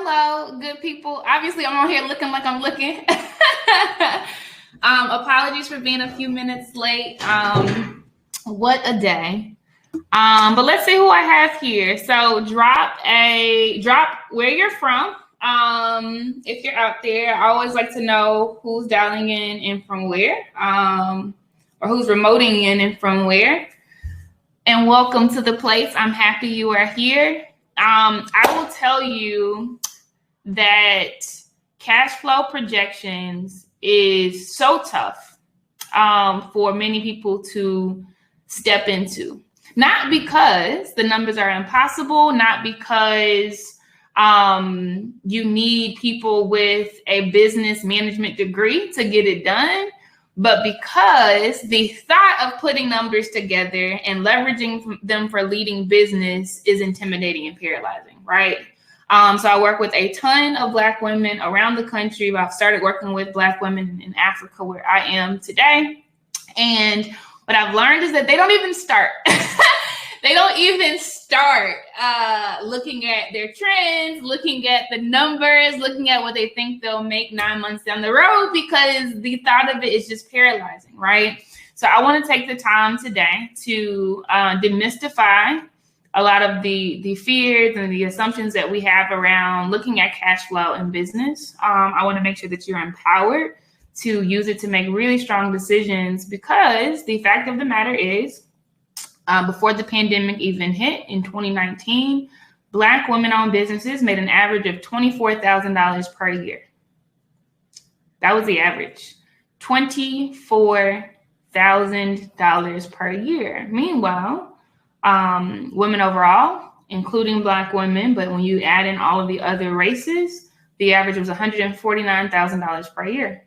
Hello, good people. Obviously, I'm on here looking like I'm looking. Apologies for being a few minutes late. What a day. But let's see who I have here. So drop where you're from. If you're out there, I always like to know who's dialing in and from where, or who's remoting in and from where. And welcome to the place. I'm happy you are here. I will tell you that cash flow projections is so tough for many people to step into. Not because the numbers are impossible, not because you need people with a business management degree to get it done, but because the thought of putting numbers together and leveraging them for leading business is intimidating and paralyzing, right? So I work with a ton of Black women around the country. I've started working with Black women in Africa, where I am today. And what I've learned is that they don't even start. They don't even start looking at their trends, looking at the numbers, looking at what they think they'll make 9 months down the road, because the thought of it is just paralyzing, right? So I want to take the time today to demystify a lot of the fears and the assumptions that we have around looking at cash flow in business. I want to make sure that you're empowered to use it to make really strong decisions, because the fact of the matter is, before the pandemic even hit in 2019, Black women-owned businesses made an average of $24,000 per year. That was the average, $24,000 per year. Meanwhile, women overall, including Black women, but when you add in all of the other races, the average was $149,000 per year.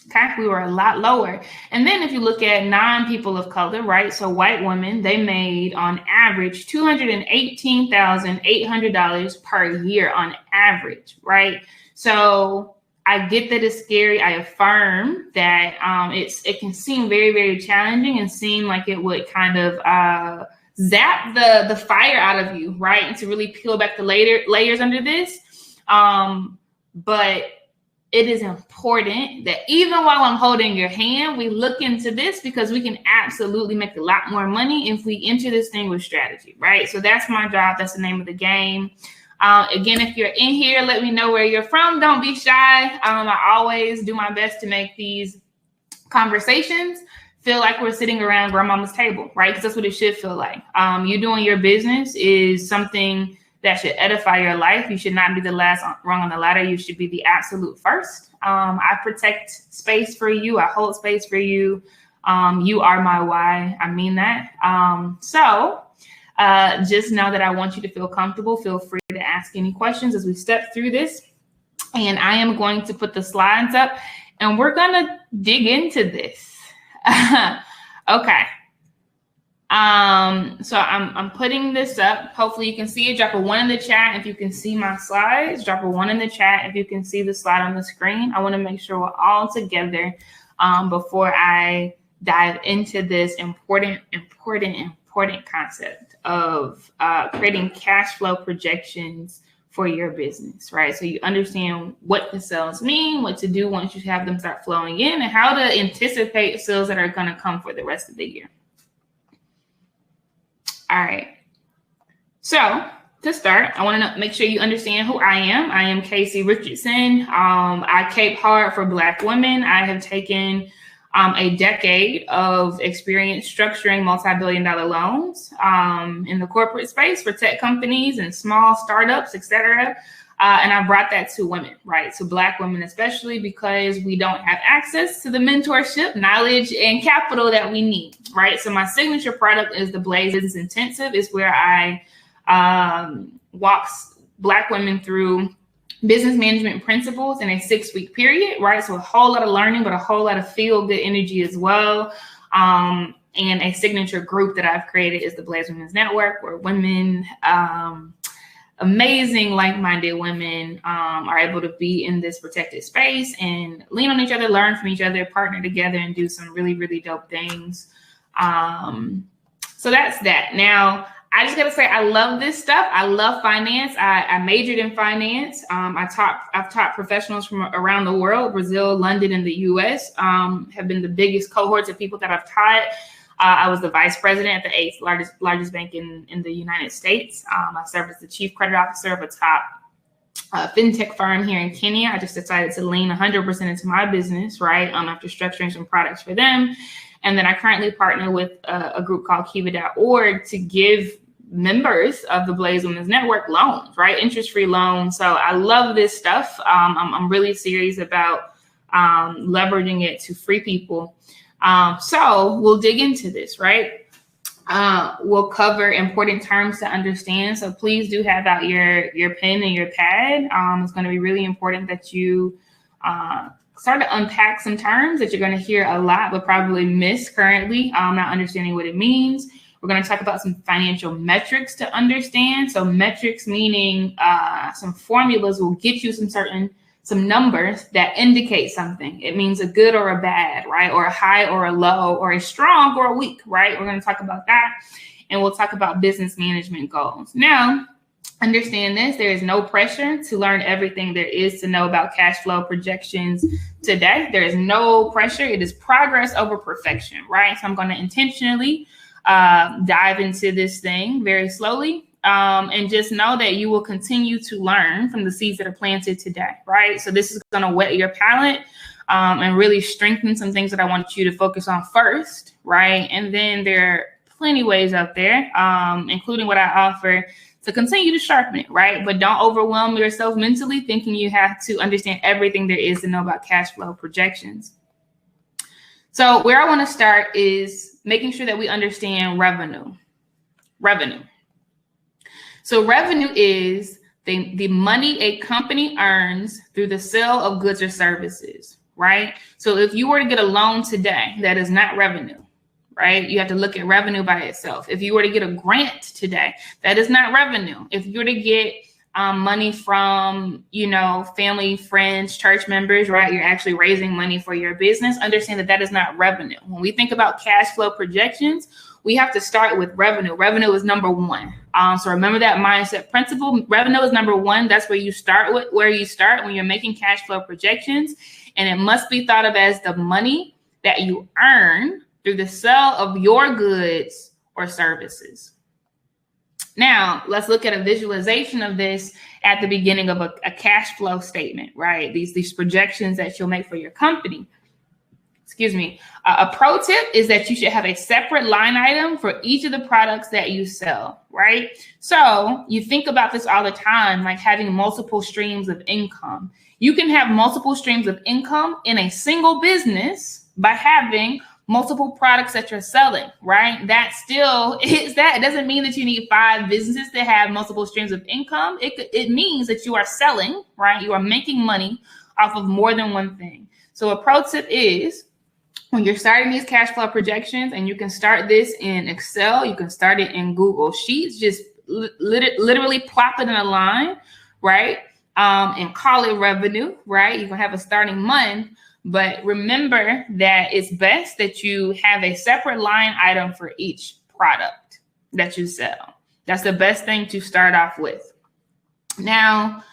Okay, we were a lot lower. And then if you look at non-people of color, right? So white women, they made on average $218,800 per year on average, right? So I get that it's scary. I affirm that it can seem very, very challenging and seem like it would kind of zap the fire out of you, right? And to really peel back the layers under this. But it is important that even while I'm holding your hand, we look into this, because we can absolutely make a lot more money if we enter this thing with strategy, right? So that's my job. That's the name of the game. Again, if you're in here, let me know where you're from. Don't be shy. I always do my best to make these conversations feel like we're sitting around grandmama's table, right? Because that's what it should feel like. You doing your business is something that should edify your life. You should not be the last rung on the ladder. You should be the absolute first. I protect space for you. I hold space for you. You are my why. I mean that. So just know that I want you to feel comfortable. Feel free to ask any questions as we step through this. And I am going to put the slides up and we're going to dig into this. Okay. So I'm putting this up. Hopefully you can see it. Drop a 1 in the chat if you can see my slides. Drop a 1 in the chat if you can see the slide on the screen. I want to make sure we're all together before I dive into this important concept of creating cash flow projections for your business, right? So you understand what the sales mean, what to do once you have them start flowing in, and how to anticipate sales that are going to come for the rest of the year. All right. So to start, I want to make sure you understand who I am. I am Casey Richardson. I cape hard for Black women. I have taken a decade of experience structuring multi-billion-dollar loans in the corporate space for tech companies and small startups, et cetera. And I brought that to women, right? To Black women, especially because we don't have access to the mentorship, knowledge, and capital that we need, right? So my signature product is the Blaze Business Intensive. It's where I walk Black women through business management principles in a 6-week period, right? So a whole lot of learning, but a whole lot of feel-good energy as well. And a signature group that I've created is the Blaze Women's Network, where women, amazing like-minded women are able to be in this protected space and lean on each other, learn from each other, partner together, and do some really, really dope things. So that's that. Now, I just gotta say, I love this stuff. I love finance. I majored in finance. I've taught professionals from around the world. Brazil, London, and the US have been the biggest cohorts of people that I've taught. I was the vice president at the eighth largest bank in the United States. I served as the chief credit officer of a top fintech firm here in Kenya. I just decided to lean 100% into my business, right? After structuring some products for them. And then I currently partner with a group called Kiva.org to give members of the Blaze Women's Network loans, right? Interest-free loans. So I love this stuff. I'm really serious about leveraging it to free people. So we'll dig into this, right? We'll cover important terms to understand. So please do have out your pen and your pad. It's going to be really important that you start to unpack some terms that you're going to hear a lot, but probably miss currently, not understanding what it means. We're going to talk about some financial metrics to understand. So metrics meaning some formulas will get you some numbers that indicate something. It means a good or a bad, right? Or a high or a low, or a strong or a weak, right? We're going to talk about that. And we'll talk about business management goals. Now, understand this, there is no pressure to learn everything there is to know about cash flow projections today. There is no pressure. It is progress over perfection, right? So I'm going to intentionally dive into this thing very slowly. And just know that you will continue to learn from the seeds that are planted today, right? So this is going to whet your palate and really strengthen some things that I want you to focus on first, right? And then there are plenty of ways out there, including what I offer to continue to sharpen it, right? But don't overwhelm yourself mentally thinking you have to understand everything there is to know about cash flow projections. So where I want to start is making sure that we understand revenue. So revenue is the money a company earns through the sale of goods or services, right? So if you were to get a loan today, that is not revenue, right? You have to look at revenue by itself. If you were to get a grant today, that is not revenue. If you were to get money from, family, friends, church members, right? You're actually raising money for your business. Understand that that is not revenue. When we think about cash flow projections, we have to start with revenue. Revenue is number one. So remember that mindset principle. Revenue is number one. That's where you start when you're making cash flow projections. And it must be thought of as the money that you earn through the sale of your goods or services. Now, let's look at a visualization of this at the beginning of a cash flow statement, right? These projections that you'll make for your company. A pro tip is that you should have a separate line item for each of the products that you sell, right? So you think about this all the time, like having multiple streams of income. You can have multiple streams of income in a single business by having multiple products that you're selling, right? That still is that. It doesn't mean that you need 5 businesses to have multiple streams of income. It means that you are selling, right? You are making money off of more than one thing. So a pro tip is when you're starting these cash flow projections, and you can start this in Excel, you can start it in Google Sheets, just literally plop it in a line, right? And call it revenue, right? You can have a starting month. But remember that it's best that you have a separate line item for each product that you sell. That's the best thing to start off with. Now,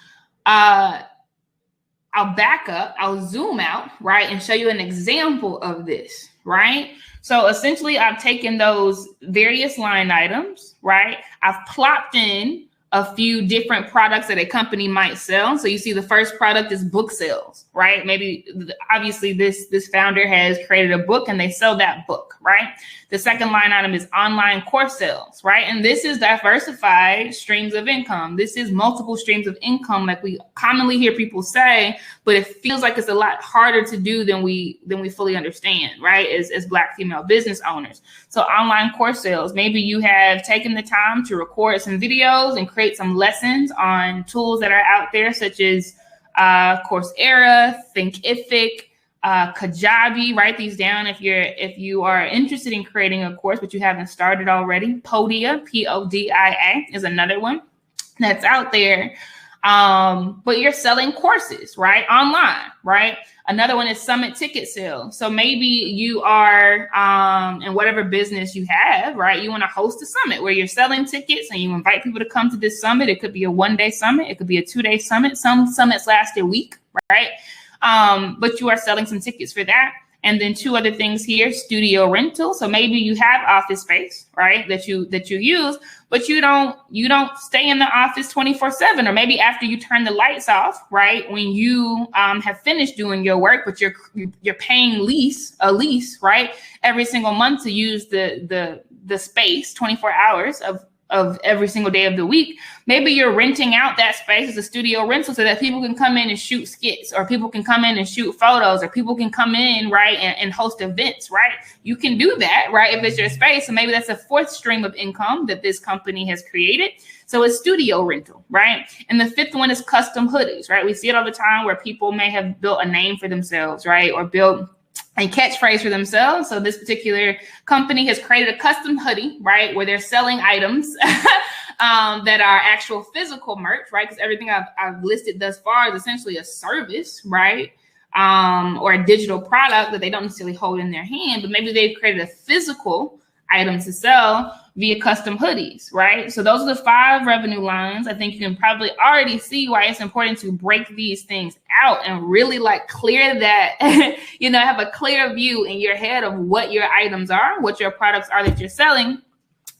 I'll back up, I'll zoom out, right, and show you an example of this, right? So essentially, I've taken those various line items, right? I've plopped in a few different products that a company might sell. So you see the first product is book sales, right? Maybe obviously this founder has created a book and they sell that book, right? The second line item is online course sales, right? And this is diversified streams of income. This is multiple streams of income, like we commonly hear people say, but it feels like it's a lot harder to do than we fully understand, right? As Black female business owners. So online course sales, maybe you have taken the time to record some videos and create some lessons on tools that are out there, such as Coursera, Thinkific, Kajabi. Write these down if you are interested in creating a course, but you haven't started already. Podia, Podia, is another one that's out there. But you're selling courses, right? Online, right? Another one is summit ticket sales. So maybe you are in whatever business you have, right? You want to host a summit where you're selling tickets and you invite people to come to this summit. It could be a 1-day summit. It could be a 2-day summit. Some summits last a week, right? But you are selling some tickets for that. And then 2 other things here, studio rental. So maybe you have office space, right, that you use, but you don't stay in the office 24/7, or maybe after you turn the lights off, right, when you have finished doing your work, but you're paying a lease, right, every single month to use the space 24 hours of every single day of the week. Maybe you're renting out that space as a studio rental so that people can come in and shoot skits, or people can come in and shoot photos, or people can come in, right, and host events, right? You can do that, right, if it's your space. So maybe that's a 4th stream of income that this company has created. So it's studio rental, right? And the 5th one is custom hoodies, right? We see it all the time where people may have built a name for themselves, right, or built a catchphrase for themselves. So this particular company has created a custom hoodie, right, where they're selling items that are actual physical merch, right? Because everything I've listed thus far is essentially a service, right? Or a digital product that they don't necessarily hold in their hand, but maybe they've created a physical item to sell via custom hoodies, right? So those are the 5 revenue lines. I think you can probably already see why it's important to break these things out and really like clear that, have a clear view in your head of what your items are, what your products are that you're selling.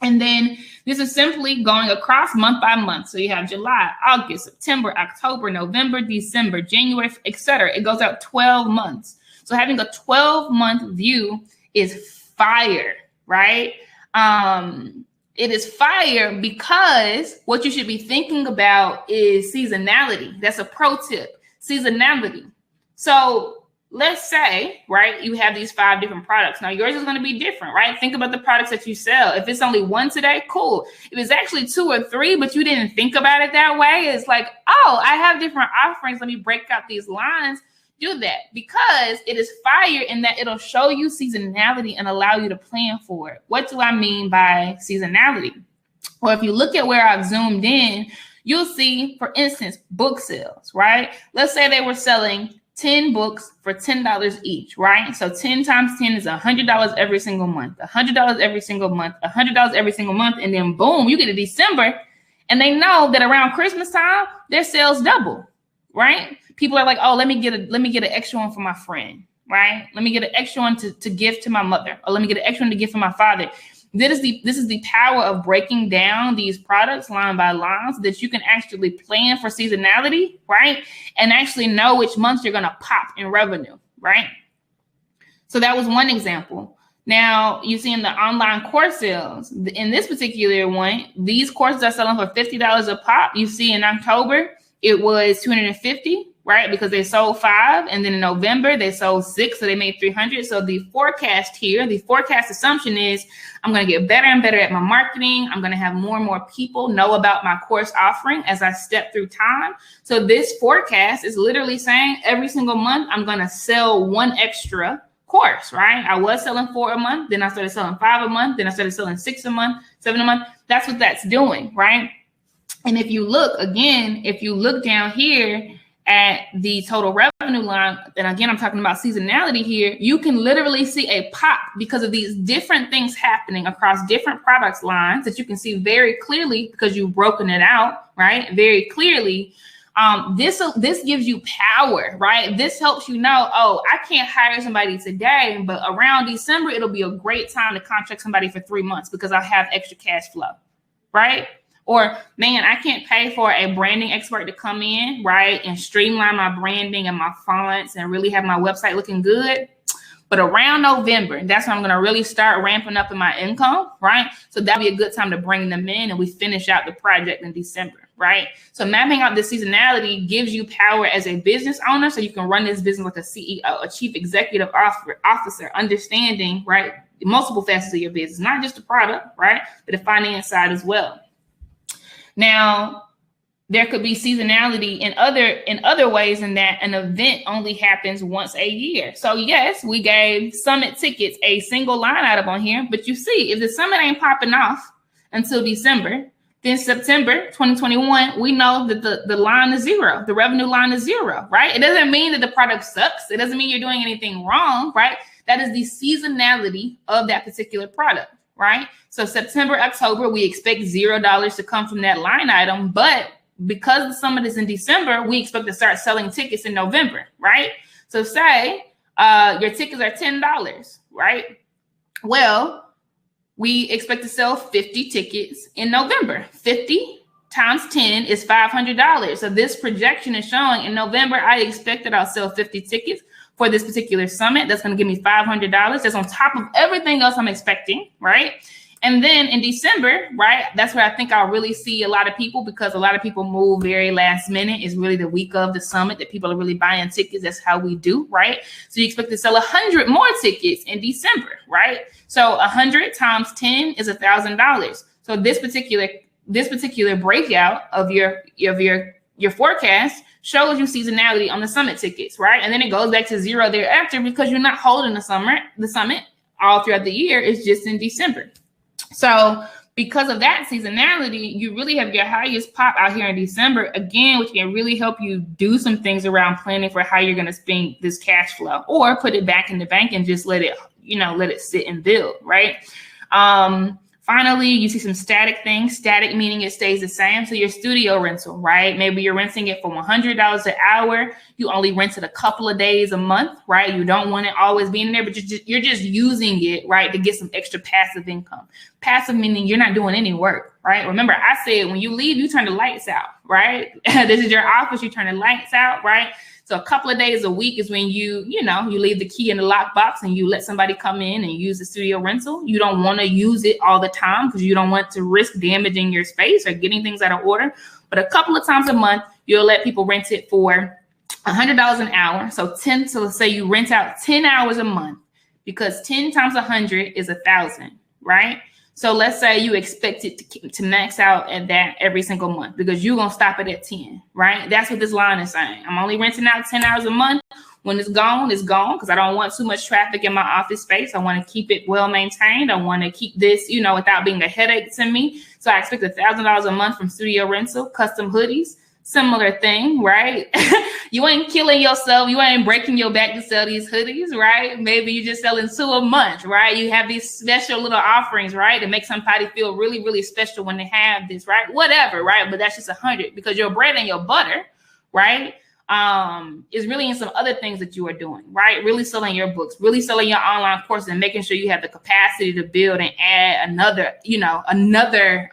And then this is simply going across month by month. So you have July, August, September, October, November, December, January, etc. It goes out 12 months. So having a 12-month view is fire, right? It is fire because what you should be thinking about is seasonality. That's a pro tip, seasonality. So let's say, right, you have these 5 different products. Now yours is going to be different, right? Think about the products that you sell. If it's only 1 today, cool. If it's actually 2 or 3, but you didn't think about it that way, it's like, oh, I have different offerings. Let me break out these lines. Do that because it is fire in that it'll show you seasonality and allow you to plan for it. What do I mean by seasonality? Well, if you look at where I've zoomed in, you'll see, for instance, book sales, right? Let's say they were selling 10 books for $10 each, right? So 10 times 10 is $100 every single month, $100 every single month, $100 every single month. And then boom, you get to December and they know that around Christmas time, their sales double, right? People are like, oh, let me get an extra one for my friend, right? Let me get an extra one to give to my mother, or let me get an extra one to give to my father. This is the power of breaking down these products line by line so that you can actually plan for seasonality, right? And actually know which months you're going to pop in revenue, right? So that was one example. Now you see in the online course sales, in this particular one, these courses are selling for $50 a pop. You see in October, it was $250. Right? Because they sold 5, and then in November they sold 6, so they made $300. So the forecast here, the forecast assumption is I'm going to get better and better at my marketing. I'm going to have more and more people know about my course offering as I step through time. So this forecast is literally saying every single month I'm going to sell 1 extra course, right? I was selling 4 a month, then I started selling 5 a month, then I started selling 6 a month, 7 a month. That's what that's doing, right? And if you look down here at the total revenue line, and again, I'm talking about seasonality here, you can literally see a pop because of these different things happening across different products lines that you can see very clearly because you've broken it out, right? Very clearly. This gives you power, right? This helps you know, oh, I can't hire somebody today, but around December, it'll be a great time to contract somebody for 3 months because I'll have extra cash flow, right? Or, man, I can't pay for a branding expert to come in, right, and streamline my branding and my fonts and really have my website looking good. But around November, that's when I'm going to really start ramping up in my income, right? So that'll be a good time to bring them in and we finish out the project in December, right? So mapping out the seasonality gives you power as a business owner so you can run this business like a CEO, a chief executive officer, understanding, right, multiple facets of your business, not just the product, right, but the finance side as well. Now, there could be seasonality in other ways in that an event only happens once a year. So yes, we gave summit tickets a single line item on here, but you see, if the summit ain't popping off until December, Then September 2021, we know that the line is zero. The revenue line is zero, right? It doesn't mean that the product sucks. It doesn't mean you're doing anything wrong, right? That is the seasonality of that particular product, right? So September, October, we expect $0 to come from that line item, but because the summit is in December, we expect to start selling tickets in November, right? So say your tickets are $10, right? Well, we expect to sell 50 tickets in November. 50 times 10 is $500. So this projection is showing in November, I expect that I'll sell 50 tickets for this particular summit. That's going to give me $500. That's on top of everything else I'm expecting, right? And then in December, right, that's where I think I'll really see a lot of people, because a lot of people move very last minute. It's really the week of the summit that people are really buying tickets. That's how we do, right? So you expect to sell 100 more tickets in December, right? So 100 times 10 is $1,000. So this particular breakout of your forecast shows you seasonality on the summit tickets, right? And then it goes back to zero thereafter, because you're not holding the summit all throughout the year. It's just in December. So because of that seasonality, you really have your highest pop out here in December, again, which can really help you do some things around planning for how you're going to spend this cash flow, or put it back in the bank and just let it sit and build, right? Finally, you see some static things. Static meaning it stays the same. So your studio rental, right? Maybe you're renting it for $100 an hour. You only rent it a couple of days a month, right? You don't want it always being there, but you're just using it, right, to get some extra passive income. Passive meaning you're not doing any work, right? Remember, I said when you leave, you turn the lights out, right? This is your office. You turn the lights out, right? So a couple of days a week is when you leave the key in the lockbox and you let somebody come in and use the studio rental. You don't want to use it all the time because you don't want to risk damaging your space or getting things out of order. But a couple of times a month, you'll let people rent it for $100 an hour. So let's say you rent out 10 hours a month, because 10 times 100 is 1,000, right? So let's say you expect it to max out at that every single month, because you're going to stop it at 10, right? That's what this line is saying. I'm only renting out 10 hours a month. When it's gone, because I don't want too much traffic in my office space. I want to keep it well maintained. I want to keep this, without being a headache to me. So I expect $1,000 a month from studio rental, custom hoodies. Similar thing, right? You ain't killing yourself. You ain't breaking your back to sell these hoodies, right? Maybe you're just selling 2 a month, right? You have these special little offerings, right? To make somebody feel really, really special when they have this, right? Whatever, right? But that's just 100, because your bread and your butter, right, is really in some other things that you are doing, right? Really selling your books, really selling your online courses, and making sure you have the capacity to build and add another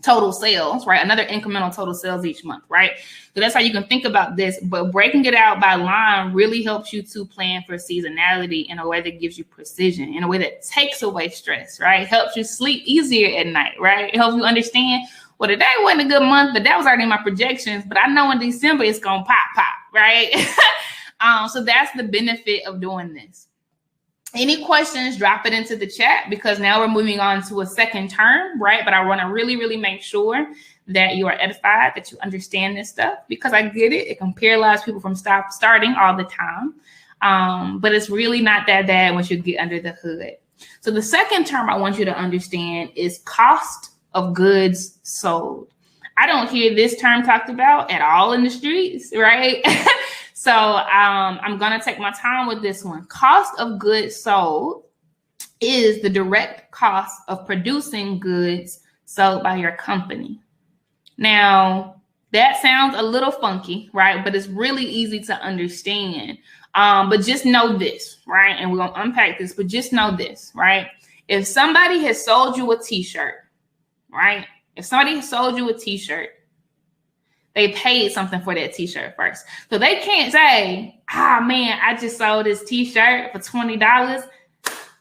total sales, right? Another incremental total sales each month, right? So that's how you can think about this. But breaking it out by line really helps you to plan for seasonality in a way that gives you precision, in a way that takes away stress, right? Helps you sleep easier at night, right? It helps you understand, well, today wasn't a good month, but that was already in my projections. But I know in December it's gonna pop, right? So that's the benefit of doing this. Any questions, drop it into the chat, because now we're moving on to a second term, right? But I want to really, really make sure that you are edified, that you understand this stuff, because I get it. It can paralyze people from starting all the time. But it's really not that bad once you get under the hood. So the second term I want you to understand is cost of goods sold. I don't hear this term talked about at all in the streets, right? So I'm going to take my time with this one. Cost of goods sold is the direct cost of producing goods sold by your company. Now, that sounds a little funky, right? But it's really easy to understand. But just know this, right? And we're going to unpack this, but just know this, right? If somebody has sold you a t-shirt, right? If somebody has sold you a t-shirt, they paid something for that t-shirt first. So they can't say, man, I just sold this t-shirt for $20.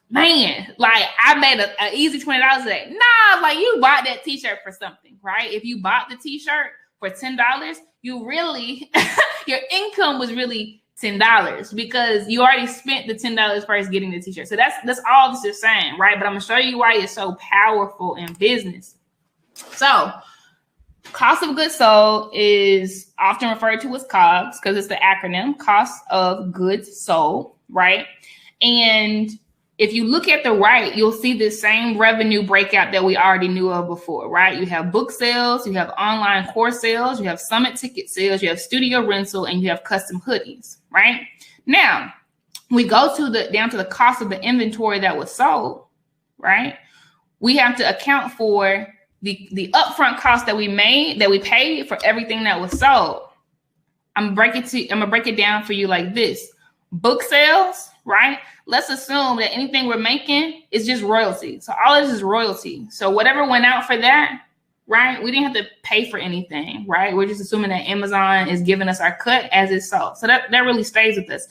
Man, like I made an easy $20 today. Nah, like you bought that t-shirt for something, right? If you bought the t-shirt for $10, you really, your income was really $10, because you already spent the $10 first getting the t-shirt. So that's all this is saying, right? But I'm gonna show you why it's so powerful in business. So cost of goods sold is often referred to as COGS, because it's the acronym, cost of goods sold, right? And if you look at the right, you'll see the same revenue breakout that we already knew of before, right? You have book sales, you have online course sales, you have summit ticket sales, you have studio rental, and you have custom hoodies, right? Now, we go down to the cost of the inventory that was sold, right? We have to account for the upfront cost that we paid for everything that was sold. I'm gonna break it down for you like this. Book sales, right? Let's assume that anything we're making is just royalty. So all this is royalty. So whatever went out for that, right? We didn't have to pay for anything, right? We're just assuming that Amazon is giving us our cut as it's sold. So that really stays with us.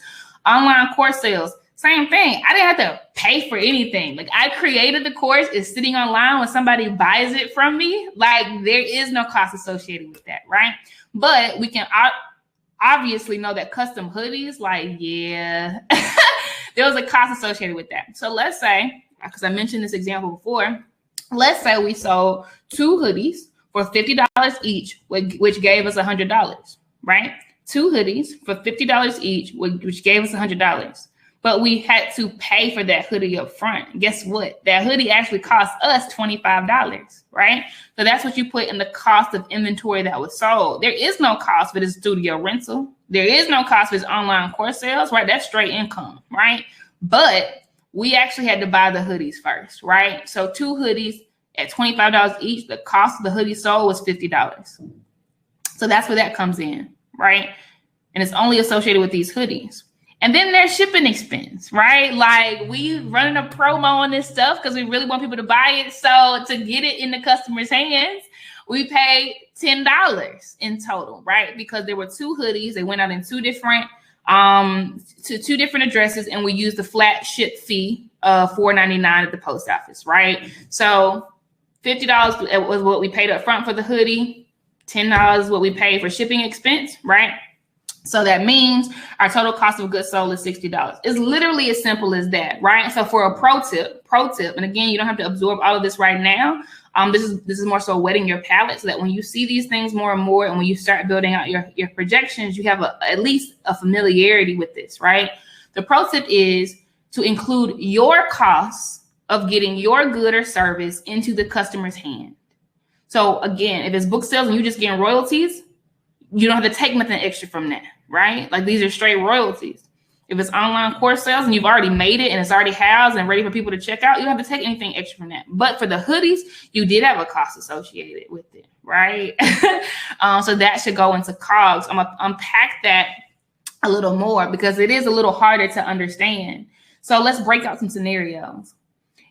Online course sales, same thing. I didn't have to pay for anything. Like, I created the course, it's sitting online. When somebody buys it from me, like, there is no cost associated with that, right? But we can obviously know that custom hoodies, like, yeah, there was a cost associated with that. So let's say, because I mentioned this example before, let's say we sold 2 hoodies for $50 each, which gave us $100, right? 2 hoodies for $50 each, which gave us $100. But we had to pay for that hoodie up front. Guess what? That hoodie actually cost us $25, right? So that's what you put in the cost of inventory that was sold. There is no cost for the studio rental. There is no cost for his online course sales, right? That's straight income, right? But we actually had to buy the hoodies first, right? So 2 hoodies at $25 each, the cost of the hoodie sold was $50. So that's where that comes in, right? And it's only associated with these hoodies. And then there's shipping expense, right? Like, we running a promo on this stuff because we really want people to buy it. So to get it in the customer's hands, we paid $10 in total, right? Because there were 2 hoodies. They went out in 2 different to 2 different addresses, and we used the flat ship fee of $4.99 at the post office, right? So $50 was what we paid up front for the hoodie. $10 is what we paid for shipping expense, right? So that means our total cost of goods sold is $60. It's literally as simple as that, right? So for a pro tip, and again, you don't have to absorb all of this right now. This is more so wetting your palate so that when you see these things more and more, and when you start building out your projections, you have at least a familiarity with this, right? The pro tip is to include your costs of getting your good or service into the customer's hand. So again, if it's book sales and you're just getting royalties, you don't have to take nothing extra from that, right? Like, these are straight royalties. If it's online course sales and you've already made it and it's already housed and ready for people to check out, you don't have to take anything extra from that. But for the hoodies, you did have a cost associated with it, right? So that should go into COGS. I'm going to unpack that a little more because it is a little harder to understand. So let's break out some scenarios.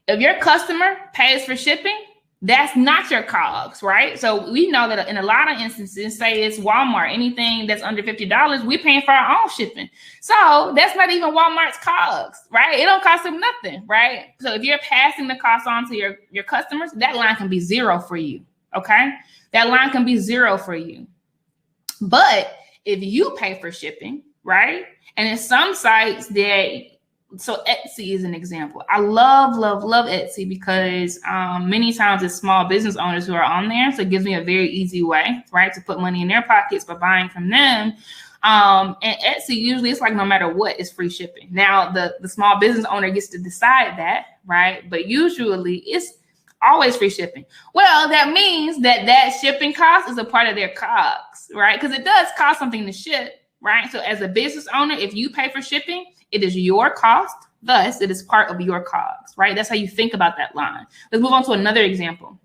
If your customer pays for shipping, that's not your COGS, right? So we know that in a lot of instances, say it's Walmart, anything that's under $50, we're paying for our own shipping. So that's not even Walmart's COGS, right? It don't cost them nothing, right? So if you're passing the cost on to your customers, that line can be 0 for you, okay? That line can be 0 for you. But if you pay for shipping, right? And in some sites so Etsy is an example. I love Etsy because many times it's small business owners who are on there. So it gives me a very easy way, right, to put money in their pockets by buying from them. And Etsy, usually it's like no matter what, it's free shipping. Now, the small business owner gets to decide that, right? But usually it's always free shipping. Well, that means that shipping cost is a part of their COGS, right? Because it does cost something to ship, right? So as a business owner, if you pay for shipping, it is your cost. Thus, it is part of your COGS, right? That's how you think about that line. Let's move on to another example.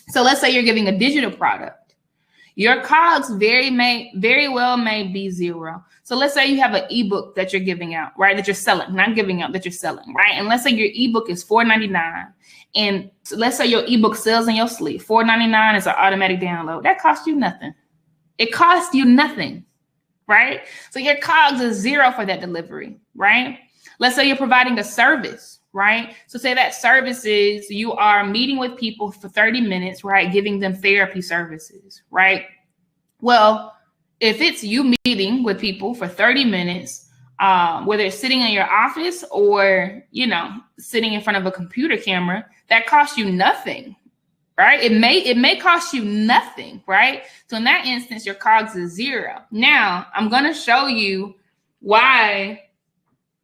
So let's say you're giving a digital product. Your COGS very well may be 0. So let's say you have an ebook that you're giving out, right? That you're selling, not giving out, that you're selling, right? And let's say your ebook is $4.99. And so let's say your ebook sells in your sleep. $4.99 is an automatic download. That costs you nothing. It costs you nothing, right? So your COGS is 0 for that delivery, right? Let's say you're providing a service, right? So say that service is you are meeting with people for 30 minutes, right? Giving them therapy services, right? Well, if it's you meeting with people for 30 minutes, whether it's sitting in your office or, sitting in front of a computer camera, that costs you nothing, right? It may cost you nothing, right? So in that instance, your COGS is 0. Now, I'm going to show you why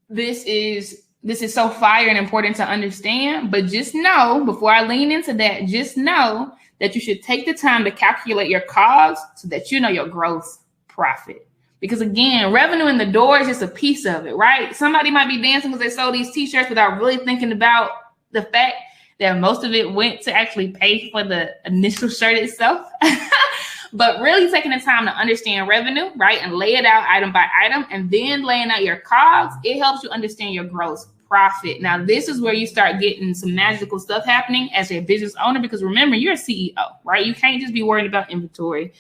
this is this is so fire and important to understand, but just know, before I lean into that, just know that you should take the time to calculate your COGS so that you know your gross profit. Because again, revenue in the door is just a piece of it, right? Somebody might be dancing because they sold these t-shirts without really thinking about the fact that most of it went to actually pay for the initial shirt itself. But really taking the time to understand revenue, right, and lay it out item by item, and then laying out your COGS, it helps you understand your gross profit. Now, this is where you start getting some magical stuff happening as a business owner, because remember, you're a CEO, right? You can't just be worried about inventory.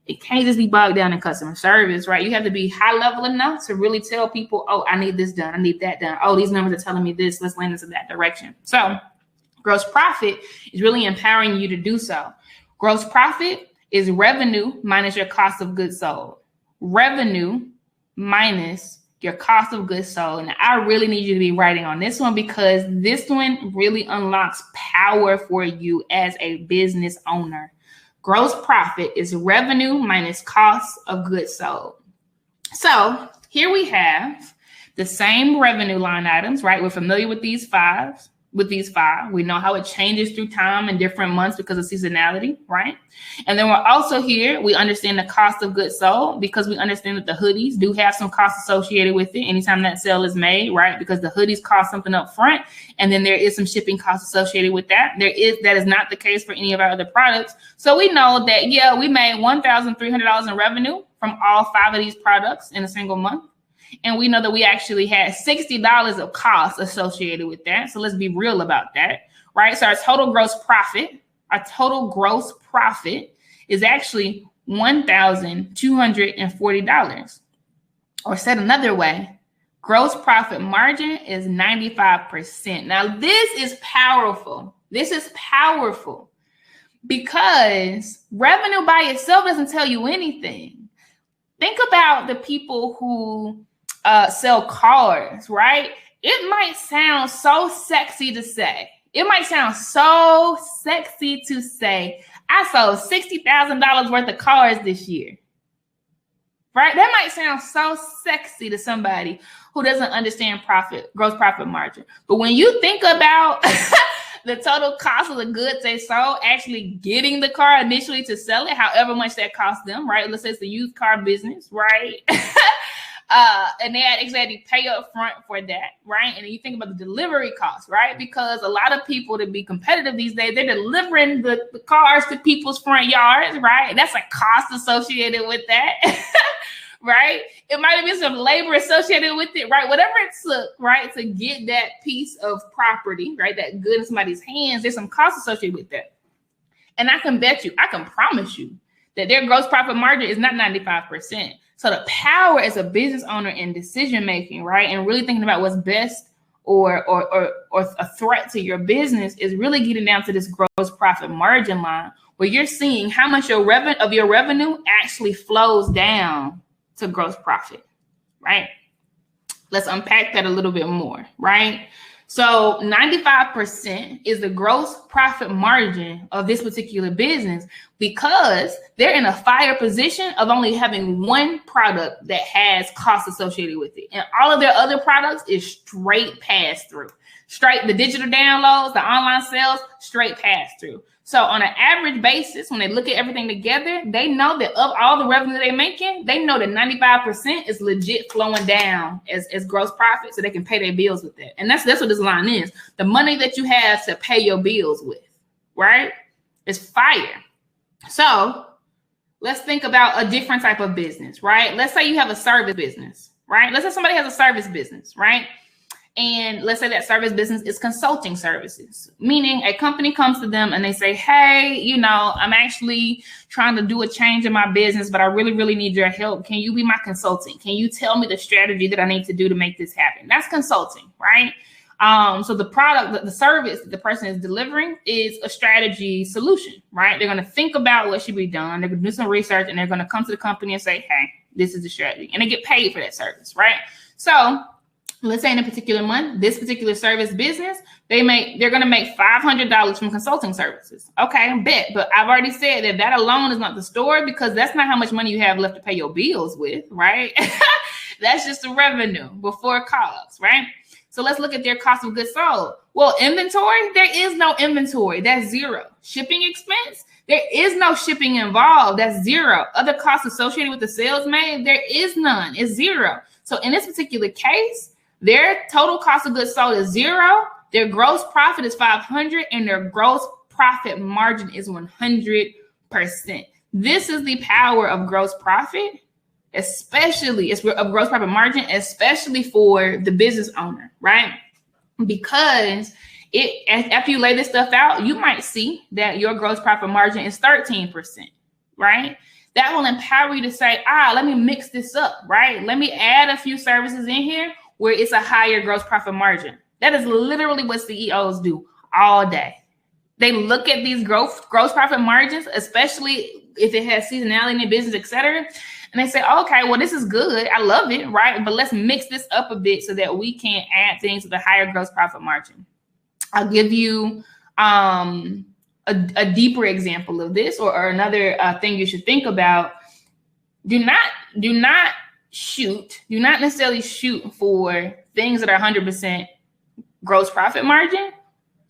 It can't just be bogged down in customer service, right? You have to be high level enough to really tell people, oh, I need this done. I need that done. Oh, these numbers are telling me this. Let's land into that direction. So gross profit is really empowering you to do so. Gross profit is revenue minus your cost of goods sold. Revenue minus your cost of goods sold. And I really need you to be writing on this one, because this one really unlocks power for you as a business owner. Gross profit is revenue minus cost of goods sold. So here we have the same revenue line items, right? We're familiar with these five. We know how it changes through time in different months because of seasonality, right? And then we're also here, we understand the cost of goods sold, because we understand that the hoodies do have some costs associated with it anytime that sale is made, right? Because the hoodies cost something up front, and then there is some shipping costs associated with that. That is not the case for any of our other products. So we know that, yeah, we made $1,300 in revenue from all 5 of these products in a single month. And we know that we actually had $60 of costs associated with that. So let's be real about that, right? So our total gross profit is actually $1,240. Or said another way, gross profit margin is 95%. Now, this is powerful. This is powerful because revenue by itself doesn't tell you anything. Think about the people who sell cars, right? It might sound so sexy to say. I sold $60,000 worth of cars this year, right? That might sound so sexy to somebody who doesn't understand gross profit margin. But when you think about the total cost of the goods they sold, actually getting the car initially to sell it, however much that cost them, right? Let's say it's a used car business, right? And they had exactly pay up front for that, right? And then you think about the delivery costs, right? Because a lot of people, to be competitive these days, they're delivering the cars to people's front yards, right? And that's a cost associated with that, right? It might have been some labor associated with it, right? Whatever it took, right, to get that piece of property, right, that good in somebody's hands, there's some costs associated with that. And I can promise you that their gross profit margin is not 95%. So the power as a business owner in decision making, right, and really thinking about what's best or a threat to your business is really getting down to this gross profit margin line, where you're seeing how much your revenue actually flows down to gross profit, right? Let's unpack that a little bit more, right? So 95% is the gross profit margin of this particular business, because they're in a fire position of only having one product that has costs associated with it. And all of their other products is straight pass through. Straight, the digital downloads, the online sales, straight pass through. So on an average basis, when they look at everything together, they know that of all the revenue they're making, they know that 95% is legit flowing down as gross profit, so they can pay their bills with that. And that's what this line is. The money that you have to pay your bills with, right? It's fire. So let's think about a different type of business, right? Let's say you have a service business, right? Let's say somebody has a service business, right? And let's say that service business is consulting services, meaning a company comes to them and they say, hey, I'm actually trying to do a change in my business, but I really, really need your help. Can you be my consultant? Can you tell me the strategy that I need to do to make this happen? That's consulting, right? So the product, the service the person is delivering is a strategy solution, right? They're going to think about what should be done. They're going to do some research, and they're going to come to the company and say, hey, this is the strategy. And they get paid for that service, right? So let's say in a particular month, this particular service business, they're going to make $500 from consulting services. Okay, I bet. But I've already said that alone is not the story, because that's not how much money you have left to pay your bills with, right? That's just the revenue before costs, right? So let's look at their cost of goods sold. Well, inventory, there is no inventory. That's zero. Shipping expense, there is no shipping involved. That's zero. Other costs associated with the sales made, there is none. It's zero. So in this particular case, their total cost of goods sold is zero. Their gross profit is 500 and their gross profit margin is 100%. This is the power of gross profit, especially of gross profit margin, especially for the business owner, right? Because after you lay this stuff out, you might see that your gross profit margin is 13%, right? That will empower you to say, let me mix this up, right? Let me add a few services in here where it's a higher gross profit margin. That is literally what CEOs do all day. They look at these gross profit margins, especially if it has seasonality in the business, et cetera. And they say, okay, well, this is good. I love it, right? But let's mix this up a bit so that we can add things with a higher gross profit margin. I'll give you a deeper example of this or another thing you should think about. Do not necessarily shoot for things that are 100% gross profit margin.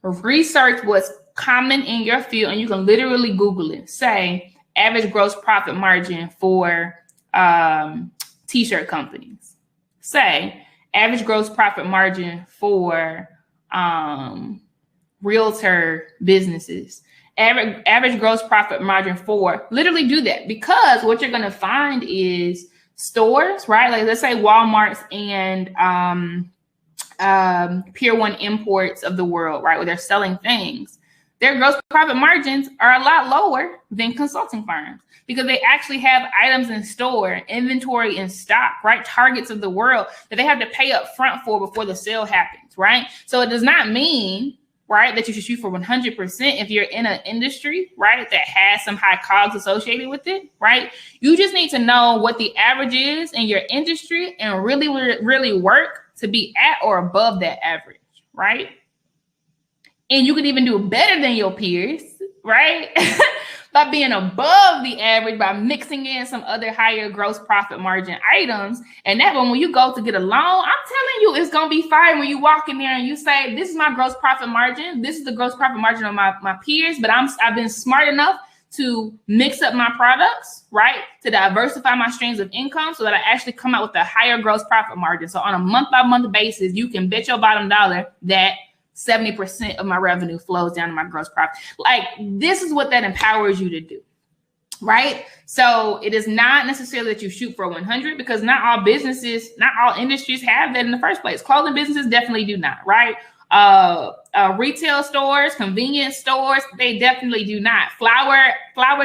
Research what's common in your field, and you can literally Google it. Say average gross profit margin for t-shirt companies. Say average gross profit margin for realtor businesses. Average gross profit margin for, literally do that, because what you're going to find is stores, right? Like let's say Walmart's and Pier 1 Imports of the world, right? Where they're selling things. Their gross profit margins are a lot lower than consulting firms because they actually have items in store, inventory in stock, right? Targets of the world that they have to pay up front for before the sale happens, right? So it does not mean, right, that you should shoot for 100% if you're in an industry, right, that has some high COGS associated with it, right? You just need to know what the average is in your industry and really, really work to be at or above that average, right? And you can even do better than your peers, right? By being above the average, by mixing in some other higher gross profit margin items. And that one, when you go to get a loan, I'm telling you, it's going to be fine when you walk in there and you say, this is my gross profit margin. This is the gross profit margin of my peers, but I've been smart enough to mix up my products, right? To diversify my streams of income so that I actually come out with a higher gross profit margin. So on a month-by-month basis, you can bet your bottom dollar that 70% of my revenue flows down to my gross profit. Like, this is what that empowers you to do, right? So it is not necessarily that you shoot for 100 because not all businesses, not all industries have that in the first place. Clothing businesses definitely do not, right? Retail stores, convenience stores, they definitely do not. Flower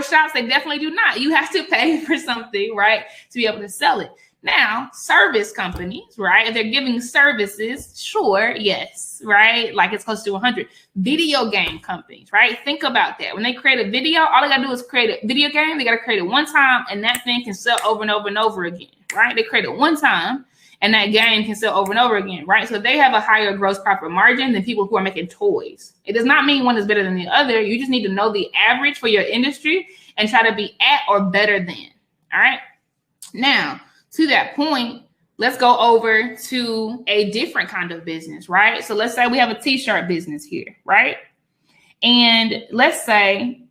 shops, they definitely do not. You have to pay for something, right, to be able to sell it. Now, service companies, right? If they're giving services, sure, yes, right? Like it's close to 100. Video game companies, right? Think about that. When they create a video, all they got to do is create a video game. They got to create it one time, and that thing can sell over and over and over again, right? They create it one time, and that game can sell over and over again, right? So they have a higher gross profit margin than people who are making toys. It does not mean one is better than the other. You just need to know the average for your industry and try to be at or better than, all right? Now, to that point, let's go over to a different kind of business, right? So let's say we have a t-shirt business here, right? And let's say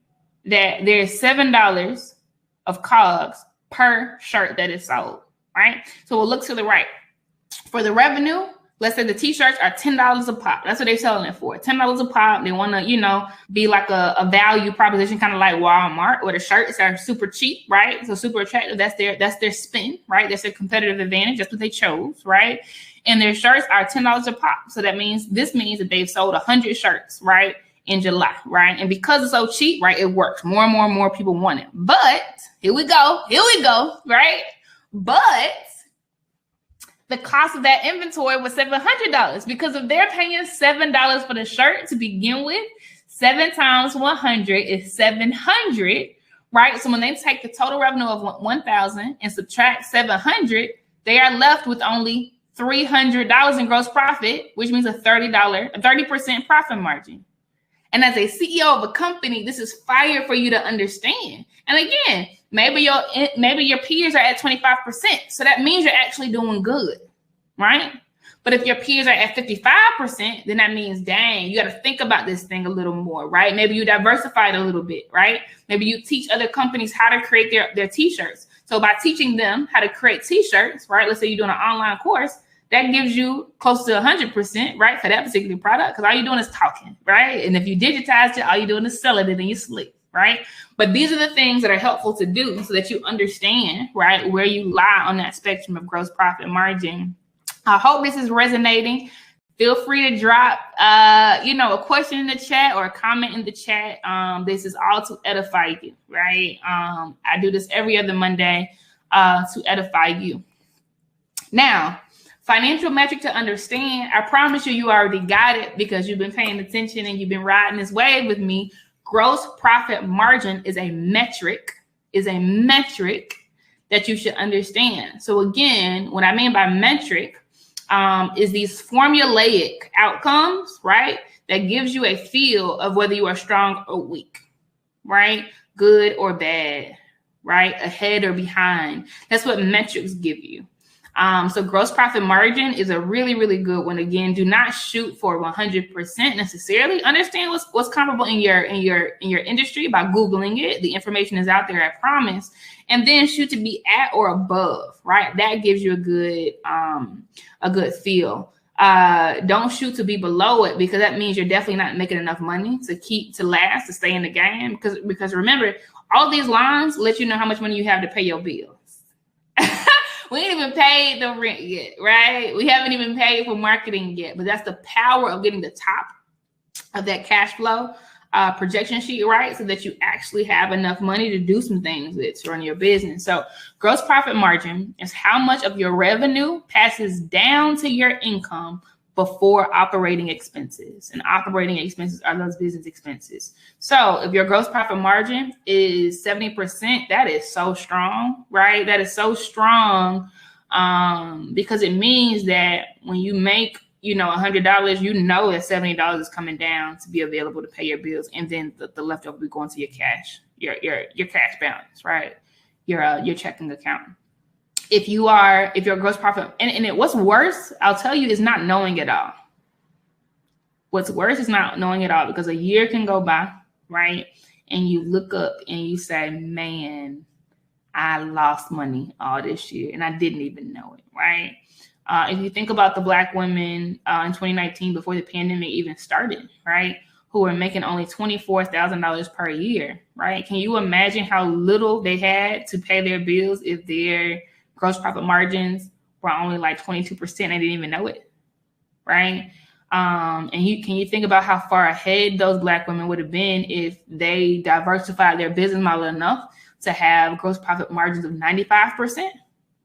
that there's $7 of COGS per shirt that is sold, right? So we'll look to the right. For the revenue, let's say the t-shirts are $10 a pop. That's what they're selling it for. $10 a pop. They want to, be like a value proposition, kind of like Walmart, where the shirts are super cheap, right? So super attractive. That's their spin, right? That's their competitive advantage. That's what they chose, right? And their shirts are $10 a pop. So this means that they've sold 100 shirts, right, in July, right? And because it's so cheap, right, it works. More and more people want it. But here we go, right? But the cost of that inventory was $700 because if they're paying $7 for the shirt to begin with, 7 times 100 is 700, right? So when they take the total revenue of 1,000 and subtract 700, they are left with only $300 in gross profit, which means a 30% profit margin. And as a CEO of a company, this is fire for you to understand. And again, maybe your peers are at 25%. So that means you're actually doing good, right? But if your peers are at 55%, then that means, dang, you got to think about this thing a little more, right? Maybe you diversify it a little bit, right? Maybe you teach other companies how to create their t-shirts. So by teaching them how to create t-shirts, right? Let's say you're doing an online course, that gives you close to 100%, right? For that particular product, because all you're doing is talking, right? And if you digitize it, all you're doing is selling it in your sleep, right? But these are the things that are helpful to do so that you understand, right, where you lie on that spectrum of gross profit margin. I hope this is resonating. Feel free to drop, a question in the chat or a comment in the chat. This is all to edify you, right? I do this every other Monday to edify you. Now, financial metric to understand, I promise you already got it because you've been paying attention and you've been riding this wave with me. Gross profit margin is a metric that you should understand. So again, what I mean by metric is these formulaic outcomes, right? That gives you a feel of whether you are strong or weak, right? Good or bad, right? Ahead or behind. That's what metrics give you. So gross profit margin is a really, really good one. Again, do not shoot for 100% necessarily. Understand what's comparable in your industry by Googling it. The information is out there, I promise. And then shoot to be at or above, right? That gives you a good feel. Don't shoot to be below it because that means you're definitely not making enough money to last, to stay in the game. Because remember, all these lines let you know how much money you have to pay your bills. We ain't even paid the rent yet, right? We haven't even paid for marketing yet, but that's the power of getting the top of that cash flow projection sheet, right? So that you actually have enough money to do some things with to run your business. So gross profit margin is how much of your revenue passes down to your income before operating expenses. And operating expenses are those business expenses. So if your gross profit margin is 70%, that is so strong, right? That is so strong because it means that when you make, $100, you know that $70 is coming down to be available to pay your bills. And then the leftover will be going to your cash, your cash balance, right? Your checking account. If your gross profit, and what's worse, I'll tell you, is not knowing it all. What's worse is not knowing it all because a year can go by, right? And you look up and you say, man, I lost money all this year and I didn't even know it, right? If you think about the Black women in 2019 before the pandemic even started, right? Who were making only $24,000 per year, right? Can you imagine how little they had to pay their bills if their gross profit margins were only like 22% and they didn't even know it, right? And can you think about how far ahead those Black women would have been if they diversified their business model enough to have gross profit margins of 95%,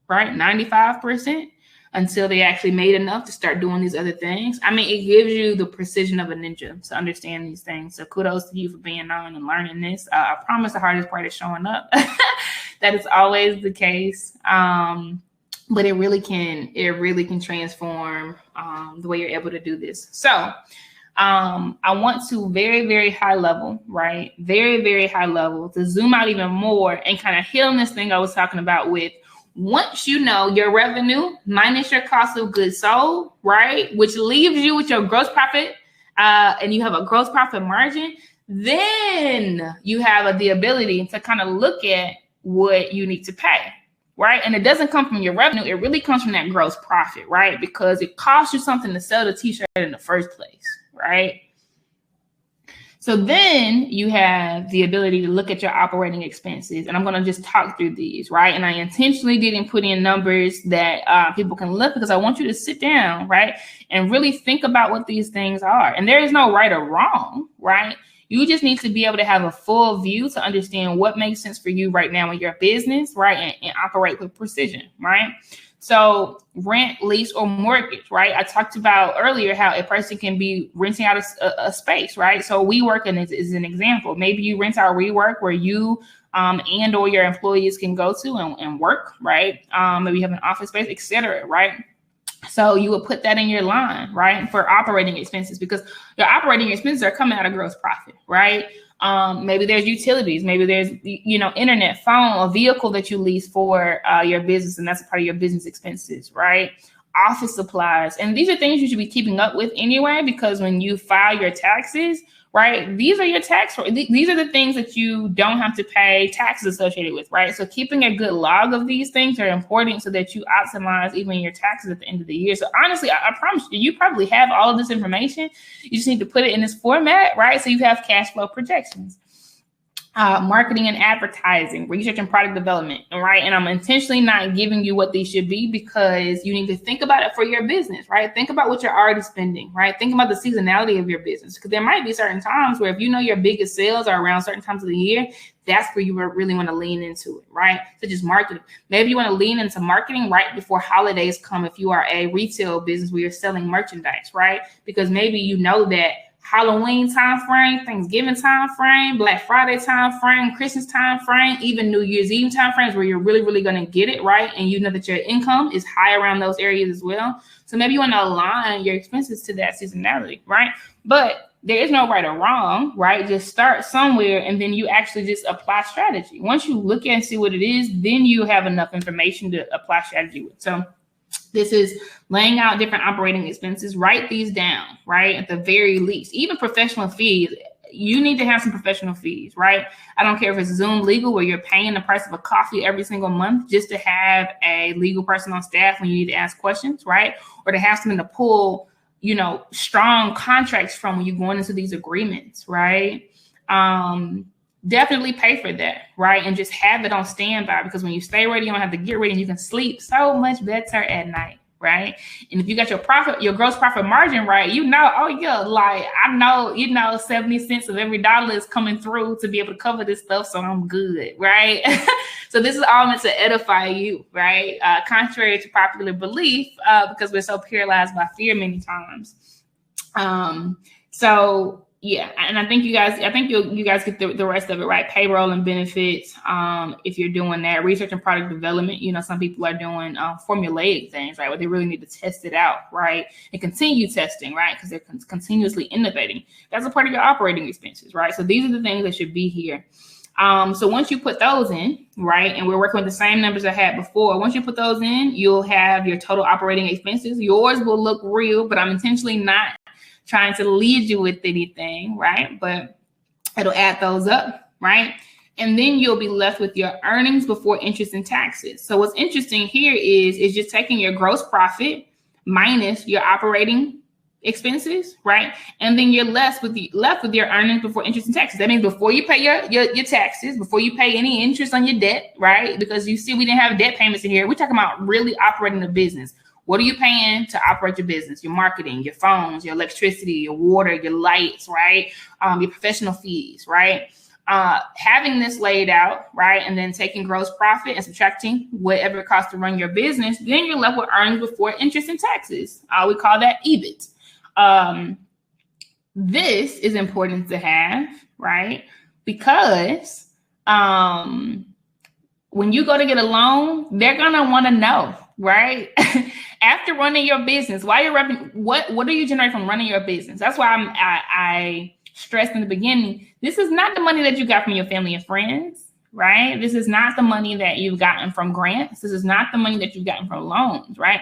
right? 95% until they actually made enough to start doing these other things. I mean, it gives you the precision of a ninja to understand these things. So kudos to you for being on and learning this. I promise the hardest part is showing up. That is always the case. But it really can transform the way you're able to do this. So I want to very, very high level, right? Very, very high level to zoom out even more and kind of hit on this thing I was talking about with once you know your revenue minus your cost of goods sold, right? Which leaves you with your gross profit and you have a gross profit margin, then you have the ability to kind of look at what you need to pay, right? And it doesn't come from your revenue. It really comes from that gross profit, right? Because it costs you something to sell the t-shirt in the first place, right? So then you have the ability to look at your operating expenses. And I'm going to just talk through these, right? And I intentionally didn't put in numbers that people can look because I want you to sit down, right? And really think about what these things are. And there is no right or wrong, right? You just need to be able to have a full view to understand what makes sense for you right now in your business, right? And operate with precision, right? So rent, lease, or mortgage, right? I talked about earlier how a person can be renting out a space, right? So WeWork is an example. Maybe you rent out WeWork where you and or your employees can go to and work, right? Maybe you have an office space, et cetera, right? So you would put that in your line, right? For operating expenses, because your operating expenses are coming out of gross profit, right? Maybe there's utilities, maybe there's, internet, phone, a vehicle that you lease for your business, and that's a part of your business expenses, right? office supplies. And these are things you should be keeping up with anyway, because when you file your taxes, right, these are your these are the things that you don't have to pay taxes associated with, right? So keeping a good log of these things are important so that you optimize even your taxes at the end of the year. So honestly, I promise you probably have all of this information. You just need to put it in this format, right? So you have cash flow projections. Marketing and advertising, research and product development, right? And I'm intentionally not giving you what these should be because you need to think about it for your business, right? Think about what you're already spending, right? Think about the seasonality of your business, because there might be certain times where if you know your biggest sales are around certain times of the year, that's where you really want to lean into it, right? So just marketing. Maybe you want to lean into marketing right before holidays come if you are a retail business where you're selling merchandise, right? Because maybe you know that Halloween time frame, Thanksgiving time frame, Black Friday time frame, Christmas time frame, even New Year's Eve time frames where you're really, really going to get it, right? And you know that your income is high around those areas as well. So maybe you want to align your expenses to that seasonality, right? But there is no right or wrong, right? Just start somewhere and then you actually just apply strategy. Once you look at and see what it is, then you have enough information to apply strategy with. So this is laying out different operating expenses. Write these down, right? At the very least, even professional fees. You need to have some professional fees, right? I don't care if it's Zoom legal where you're paying the price of a coffee every single month just to have a legal person on staff when you need to ask questions, right? Or to have someone to pull, strong contracts from when you're going into these agreements, right? Definitely pay for that, right? And just have it on standby, because when you stay ready, you don't have to get ready and you can sleep so much better at night, right? And if you got your gross profit margin right, I know 70 cents of every dollar is coming through to be able to cover this stuff, so I'm good, right? So this is all meant to edify you, right? Contrary to popular belief, because we're so paralyzed by fear many times. Yeah, and I think you guys get the rest of it, right? Payroll and benefits. If you're doing that, research and product development, some people are doing formulaic things, right? Where they really need to test it out, right? And continue testing, right? Because they're continuously innovating. That's a part of your operating expenses, right? So these are the things that should be here. So once you put those in, right, and we're working with the same numbers I had before, once you put those in, you'll have your total operating expenses. Yours will look real, but I'm intentionally not trying to lead you with anything, right? But it'll add those up, right? And then you'll be left with your earnings before interest and taxes. So what's interesting here is just taking your gross profit minus your operating expenses, right? And then you're left with your earnings before interest and taxes. That means before you pay your taxes, before you pay any interest on your debt, right? Because you see, we didn't have debt payments in here. We're talking about really operating the business. What are you paying to operate your business? Your marketing, your phones, your electricity, your water, your lights, right? Your professional fees, right? Having this laid out, right? And then taking gross profit and subtracting whatever it costs to run your business, then you're left with earnings before interest and taxes. We call that EBIT. This is important to have, right? Because when you go to get a loan, they're gonna want to know, right? After running your business, while you're running, what do you generate from running your business? That's why I stressed in the beginning, this is not the money that you got from your family and friends, right? This is not the money that you've gotten from grants. This is not the money that you've gotten from loans, right?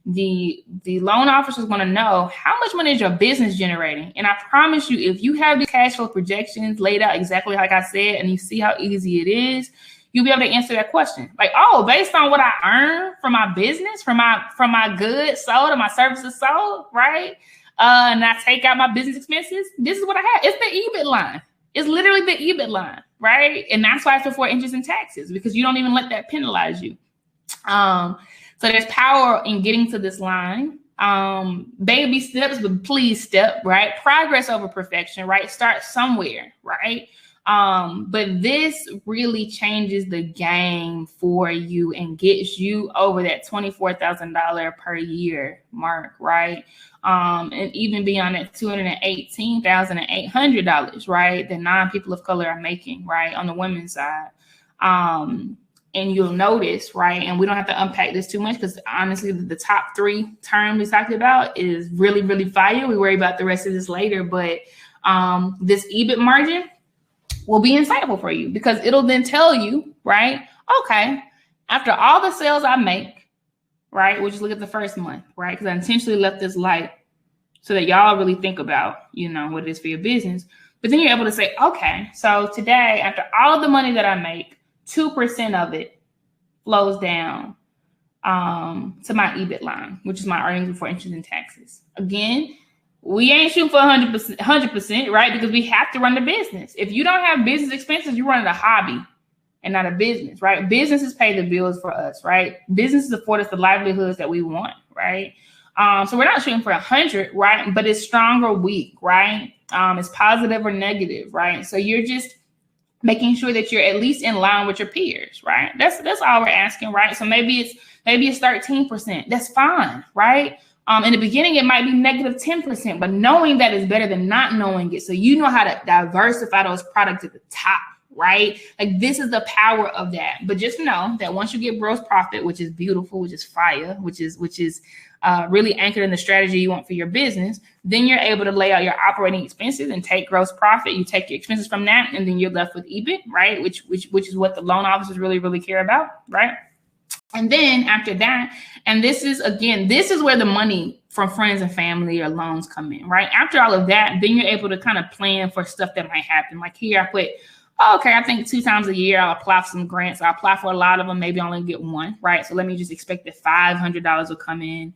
The loan officers want to know how much money is your business generating. And I promise you, if you have the cash flow projections laid out exactly like I said, and you see how easy it is, you'll be able to answer that question. Like, based on what I earn from my business, from my goods sold and my services sold, right? And I take out my business expenses, this is what I have. It's the EBIT line. It's literally the EBIT line, right? And that's why it's before interest and taxes, because you don't even let that penalize you. So there's power in getting to this line. Baby steps, but please step, right? Progress over perfection, right? Start somewhere, right? But this really changes the game for you and gets you over that $24,000 per year mark, right? And even beyond that $218,800, right? That non-people of color are making, right? On the women's side. And you'll notice, right? And we don't have to unpack this too much because honestly, the top three terms we talked about is really, really fire. We worry about the rest of this later, but this EBIT margin will be insightful for you because it'll then tell you, right? Okay, after all the sales I make, right? We'll just look at the first month, right? Because I intentionally left this light so that y'all really think about, what it is for your business. But then you're able to say, okay, so today, after all of the money that I make, 2% of it flows down to my EBIT line, which is my earnings before interest and taxes. Again, we ain't shooting for 100%, right? Because we have to run the business. If you don't have business expenses, you're running a hobby and not a business, right? Businesses pay the bills for us, right? Businesses afford us the livelihoods that we want, right? So we're not shooting for 100, right? But it's strong or weak, right? It's positive or negative, right? So you're just making sure that you're at least in line with your peers, right? That's all we're asking, right? So maybe it's 13%. That's fine, right? In the beginning, it might be negative 10%, but knowing that is better than not knowing it. So you know how to diversify those products at the top, right? Like this is the power of that. But just know that once you get gross profit, which is beautiful, which is fire, which is really anchored in the strategy you want for your business, then you're able to lay out your operating expenses and take gross profit. You take your expenses from that, and then you're left with EBIT, right? Which is what the loan officers really, really care about, right? And then after that, and this is where the money from friends and family or loans come in, right? After all of that, then you're able to kind of plan for stuff that might happen. Like here, I put, okay, I think 2 times a year I'll apply for some grants. I'll apply for a lot of them. Maybe I'll only get one, right? So let me just expect that $500 will come in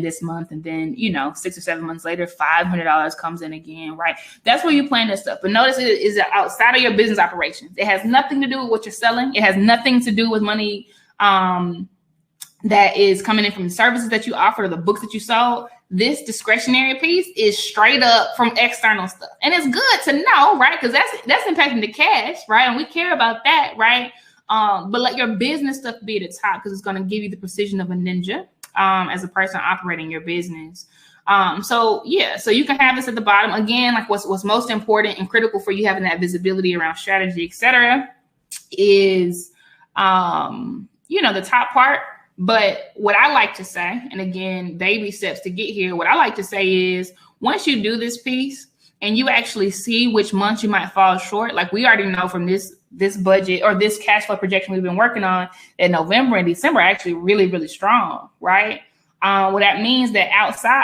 this month. And then, 6 or 7 months later, $500 comes in again, right? That's where you plan this stuff. But notice it is outside of your business operations. It has nothing to do with what you're selling. It has nothing to do with money that is coming in from the services that you offer, the books that you sold. This discretionary piece is straight up from external stuff. And it's good to know, right? Because that's impacting the cash, right? And we care about that, right? But let your business stuff be at the top because it's going to give you the precision of a ninja as a person operating your business. So you can have this at the bottom. Again, like what's most important and critical for you having that visibility around strategy, et cetera, is, the top part. But what I like to say, and again, baby steps to get here, what I like to say is once you do this piece and you actually see which months you might fall short, like we already know from this budget or this cash flow projection we've been working on, that November and December are actually really, really strong, right? Well, that means that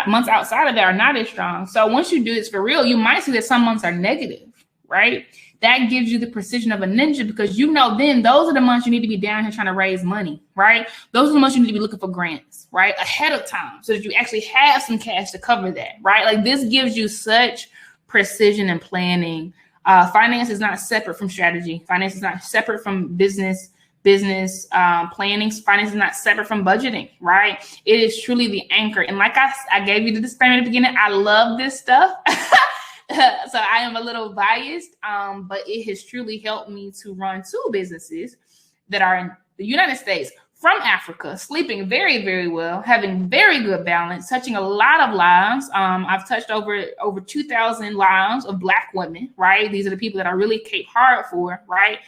months outside of that are not as strong. So once you do this for real, you might see that some months are negative, right? That gives you the precision of a ninja because then those are the months you need to be down here trying to raise money, right? Those are the months you need to be looking for grants, right? Ahead of time so that you actually have some cash to cover that, right? Like this gives you such precision and planning. Finance is not separate from strategy. Finance is not separate from business planning. Finance is not separate from budgeting, right? It is truly the anchor. And like I gave you the disclaimer at the beginning, I love this stuff. So I am a little biased, but it has truly helped me to run 2 businesses that are in the United States from Africa, sleeping very, very well, having very good balance, touching a lot of lives. I've touched over 2,000 lives of Black women, right? These are the people that I really cape hard for, right?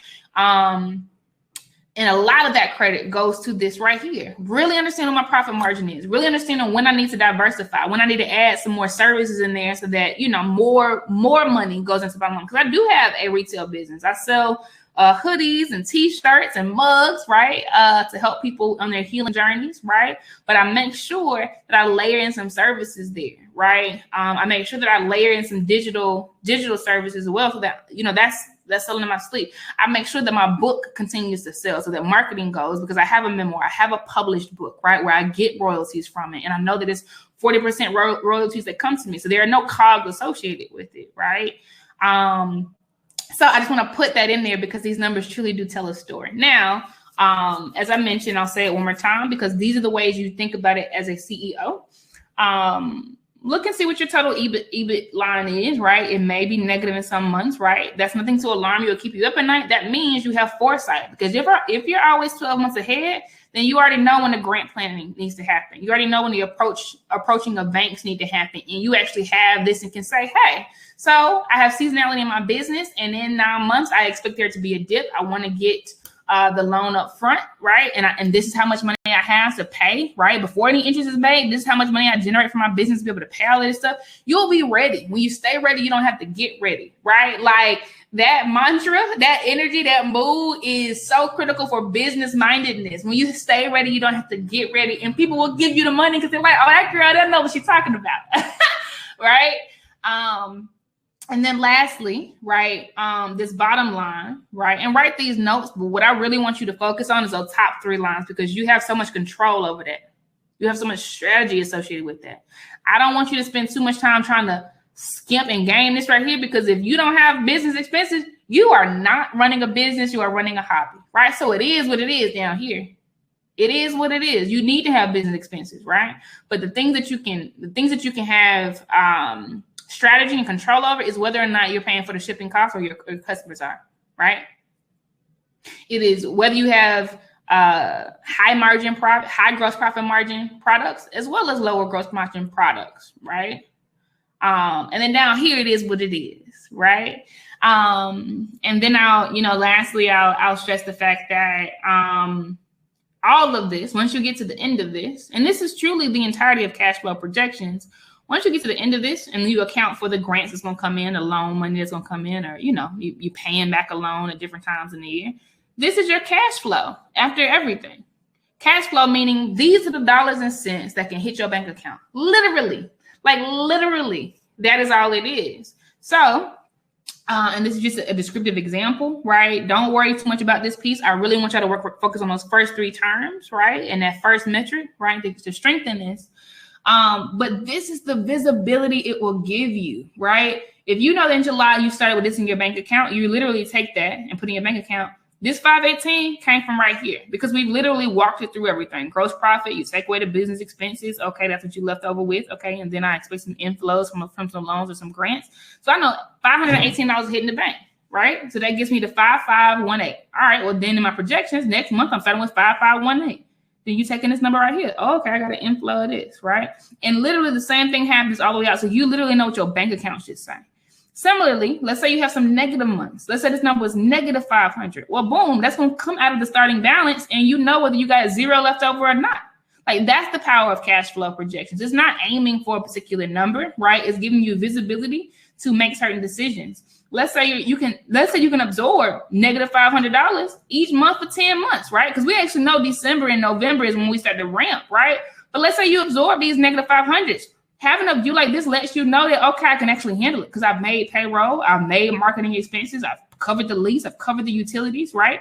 And a lot of that credit goes to this right here. Really understanding what my profit margin is. Really understanding when I need to diversify, when I need to add some more services in there so that, more money goes into my loan. Because I do have a retail business. I sell hoodies and T-shirts and mugs, right? To help people on their healing journeys, right? But I make sure that I layer in some services there, right? I make sure that I layer in some digital services as well so that, that's selling in my sleep. I make sure that my book continues to sell so that marketing goes because I have a memoir. I have a published book, right, where I get royalties from it. And I know that it's 40% royalties that come to me. So there are no cogs associated with it, right? So I just want to put that in there because these numbers truly do tell a story. Now, as I mentioned, I'll say it one more time because these are the ways you think about it as a CEO. Look and see what your total EBIT line is, right? It may be negative in some months, right? That's nothing to alarm you or keep you up at night. That means you have foresight because if you're always 12 months ahead, then you already know when the grant planning needs to happen. You already know when the approaching of banks need to happen. And you actually have this and can say, hey, so I have seasonality in my business. And in 9 months, I expect there to be a dip. I want to get the loan up front, right? And this is how much money money I have to pay, right? Before any interest is made, this is how much money I generate for my business to be able to pay all of this stuff. You'll be ready. When you stay ready, you don't have to get ready, right? Like that mantra, that energy, that mood is so critical for business mindedness. When you stay ready, you don't have to get ready, and people will give you the money because they're like, oh, that girl doesn't know what she's talking about, right? And then lastly, right, this bottom line, right, and write these notes. But what I really want you to focus on is those top 3 lines, because you have so much control over that. You have so much strategy associated with that. I don't want you to spend too much time trying to skimp and game this right here, because if you don't have business expenses, you are not running a business. You are running a hobby, right? So it is what it is down here. It is what it is. You need to have business expenses, right? But the things that you can have strategy and control over is whether or not you're paying for the shipping costs or your customers are, right? It is whether you have high gross profit margin products as well as lower gross margin products, right? And then down here, it is what it is, right? And then lastly, I'll stress the fact that all of this, once you get to the end of this, and this is truly the entirety of cash flow projections, once you get to the end of this and you account for the grants that's going to come in, the loan money that's going to come in, or, you paying back a loan at different times in the year, this is your cash flow after everything. Cash flow meaning these are the dollars and cents that can hit your bank account. Literally, that is all it is. So, and this is just a descriptive example, right? Don't worry too much about this piece. I really want you to focus on those first 3 terms, right? And that first metric, right? To strengthen this. But this is the visibility it will give you, right? If you know that in July you started with this in your bank account, you literally take that and put in your bank account. This 518 came from right here because we've literally walked it through everything. Gross profit, you take away the business expenses. Okay, that's what you left over with. Okay, and then I expect some inflows from some loans or some grants. So I know $518 hitting the bank, right? So that gives me the 5518. All right, well then in my projections, next month I'm starting with 5518. Then you taking this number right here. Oh, okay, I got an inflow of this, right? And literally the same thing happens all the way out. So you literally know what your bank account should say. Similarly, let's say you have some negative months. Let's say this number was negative 500. Well, boom, that's going to come out of the starting balance, and you know whether you got 0 left over or not. Like that's the power of cash flow projections. It's not aiming for a particular number, right? It's giving you visibility to make certain decisions. Let's say you can absorb negative $500 each month for 10 months, right? Because we actually know December and November is when we start to ramp, right? But let's say you absorb these negative 500s. Having a view like this lets you know that, okay, I can actually handle it because I've made payroll, I've made marketing expenses, I've covered the lease, I've covered the utilities, right?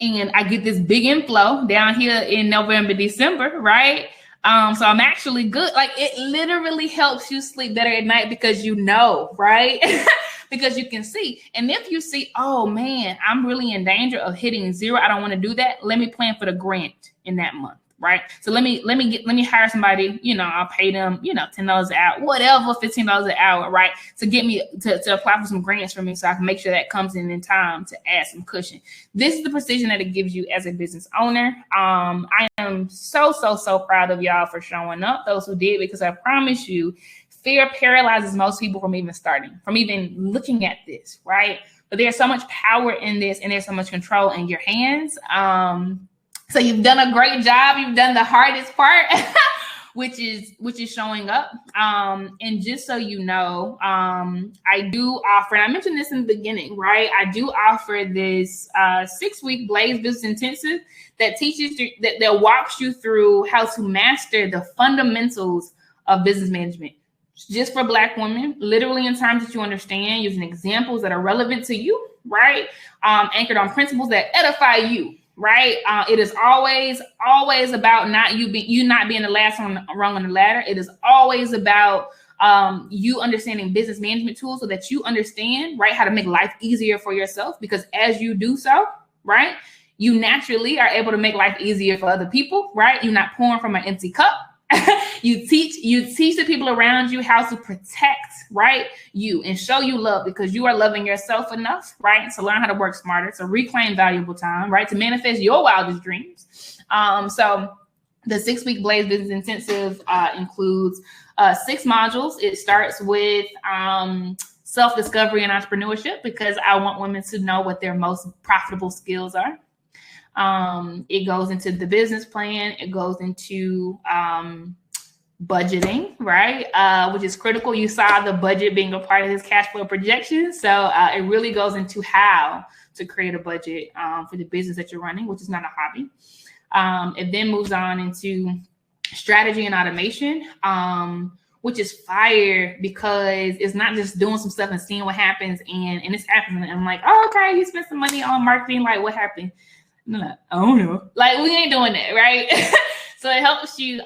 And I get this big inflow down here in November, December, right? So I'm actually good. Like it literally helps you sleep better at night because you know, right? Because you can see. And if you see, oh man, I'm really in danger of hitting 0. I don't want to do that. Let me plan for the grant in that month. Right. So let me hire somebody, I'll pay them, $10 an hour, whatever, $15 an hour, right. To get me to apply for some grants for me so I can make sure that comes in time to add some cushion. This is the precision that it gives you as a business owner. I am so proud of y'all for showing up, those who did, because I promise you, fear paralyzes most people from even starting, from even looking at this. Right. But there's so much power in this and there's so much control in your hands. So you've done a great job. You've done the hardest part, which is showing up. And just so you know, I do offer, and I mentioned this in the beginning, right? I do offer this 6-week Blaze Business Intensive that teaches you, that walks you through how to master the fundamentals of business management. Just for Black women, literally in terms that you understand, using examples that are relevant to you, right? Anchored on principles that edify you. Right. It is always about not being the last rung on the ladder. It is always about you understanding business management tools so that you understand, right, how to make life easier for yourself. Because as you do so, right, you naturally are able to make life easier for other people. Right. You're not pouring from an empty cup. You teach the people around you how to protect, right, you and show you love because you are loving yourself enough, right, to learn how to work smarter, to reclaim valuable time, right, to manifest your wildest dreams. So the 6-week Blaze Business Intensive includes 6 modules. It starts with self-discovery and entrepreneurship because I want women to know what their most profitable skills are. It goes into the business plan. It goes into budgeting, right? Which is critical. You saw the budget being a part of his cash flow projection. So it really goes into how to create a budget for the business that you're running, which is not a hobby. It then moves on into strategy and automation, which is fire, because it's not just doing some stuff and seeing what happens. And it's happening. And I'm like, oh, okay, you spent some money on marketing. Like, what happened? And I'm like, oh no, like we ain't doing that, right? So it helps you,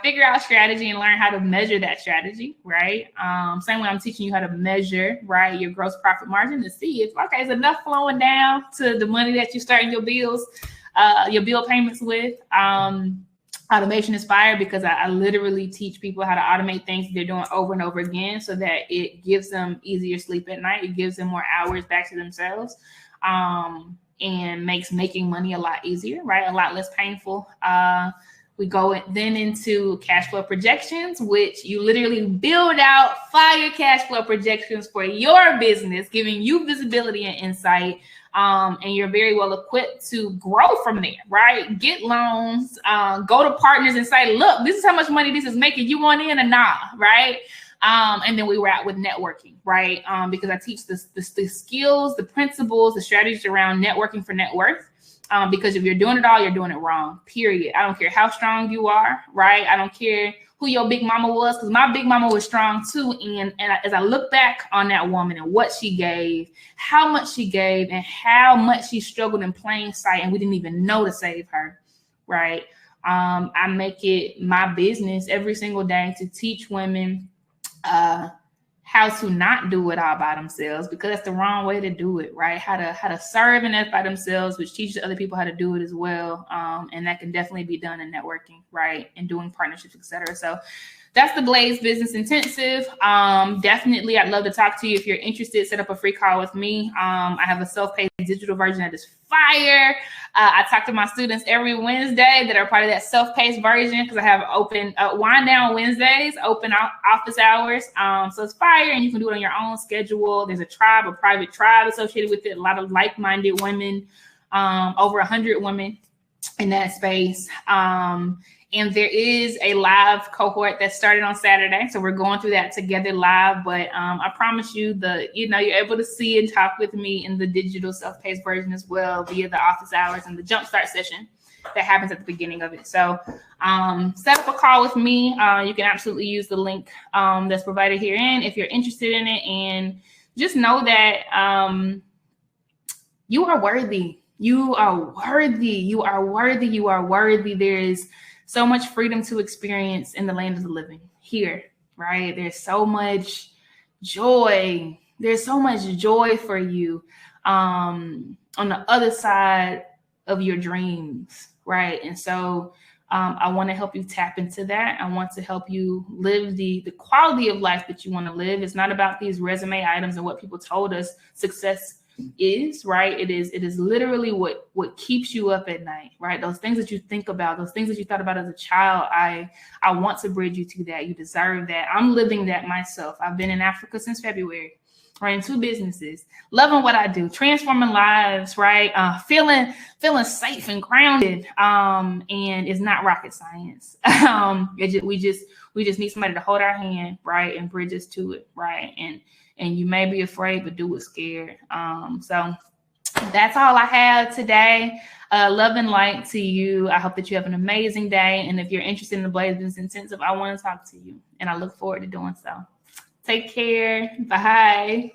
figure out strategy and learn how to measure that strategy, right? Same way I'm teaching you how to measure, right, your gross profit margin to see if, okay, is enough flowing down to the money that you're starting your bills, your bill payments with. Automation is fire, because I literally teach people how to automate things they're doing over and over again, so that it gives them easier sleep at night. It gives them more hours back to themselves, and makes making money a lot easier, right? A lot less painful. We go then into cash flow projections, which you literally build out fire cash flow projections for your business, giving you visibility and insight. And you're very well equipped to grow from there, right? Get loans, go to partners and say, look, this is how much money this is making. You want in or not, right? And then we were out with networking, right? Because I teach the skills, the principles, the strategies around networking for net worth. Because if you're doing it all, you're doing it wrong, period. I don't care how strong you are, right? I don't care who your big mama was, because my big mama was strong too. And as I look back on that woman and what she gave, how much she gave, and how much she struggled in plain sight, and we didn't even know to save her, right? I make it my business every single day to teach women how to not do it all by themselves, because that's the wrong way to do it, right? How to serve and that by themselves, which teaches other people how to do it as well. And that can definitely be done in networking, right? And doing partnerships, etc. So that's the Blaze Business Intensive. Definitely, I'd love to talk to you. If you're interested, set up a free call with me. I have a self-paced digital version that is fire. I talk to my students every Wednesday that are part of that self-paced version, because I have open wind down Wednesdays, open office hours. So it's fire, and you can do it on your own schedule. There's a private tribe associated with it. A lot of like-minded women, over 100 women in that space. And there is a live cohort that started on Saturday. So we're going through that together live. But I promise you, you're able to see and talk with me in the digital self-paced version as well, via the office hours and the jumpstart session that happens at the beginning of it. So set up a call with me. You can absolutely use the link that's provided herein if you're interested in it. And just know that you are worthy. You are worthy. You are worthy. You are worthy. There is so much freedom to experience in the land of the living here, right? There's so much joy. There's so much joy for you on the other side of your dreams, right? And so I want to help you tap into that. I want to help you live the quality of life that you want to live. It's not about these resume items and what people told us success is, right? It is literally what keeps you up at night, right? Those things that you think about, those things that you thought about as a child. I want to bridge you to that. You deserve that. I'm living that myself. I've been in Africa since February, running 2 businesses, loving what I do, transforming lives, right? Feeling safe and grounded. And it's not rocket science. We just need somebody to hold our hand, right, and bridge us to it, right? And you may be afraid, but do it scared. So that's all I have today. Love and light to you. I hope that you have an amazing day. And if you're interested in the Blaze Business Intensive, I want to talk to you. And I look forward to doing so. Take care. Bye.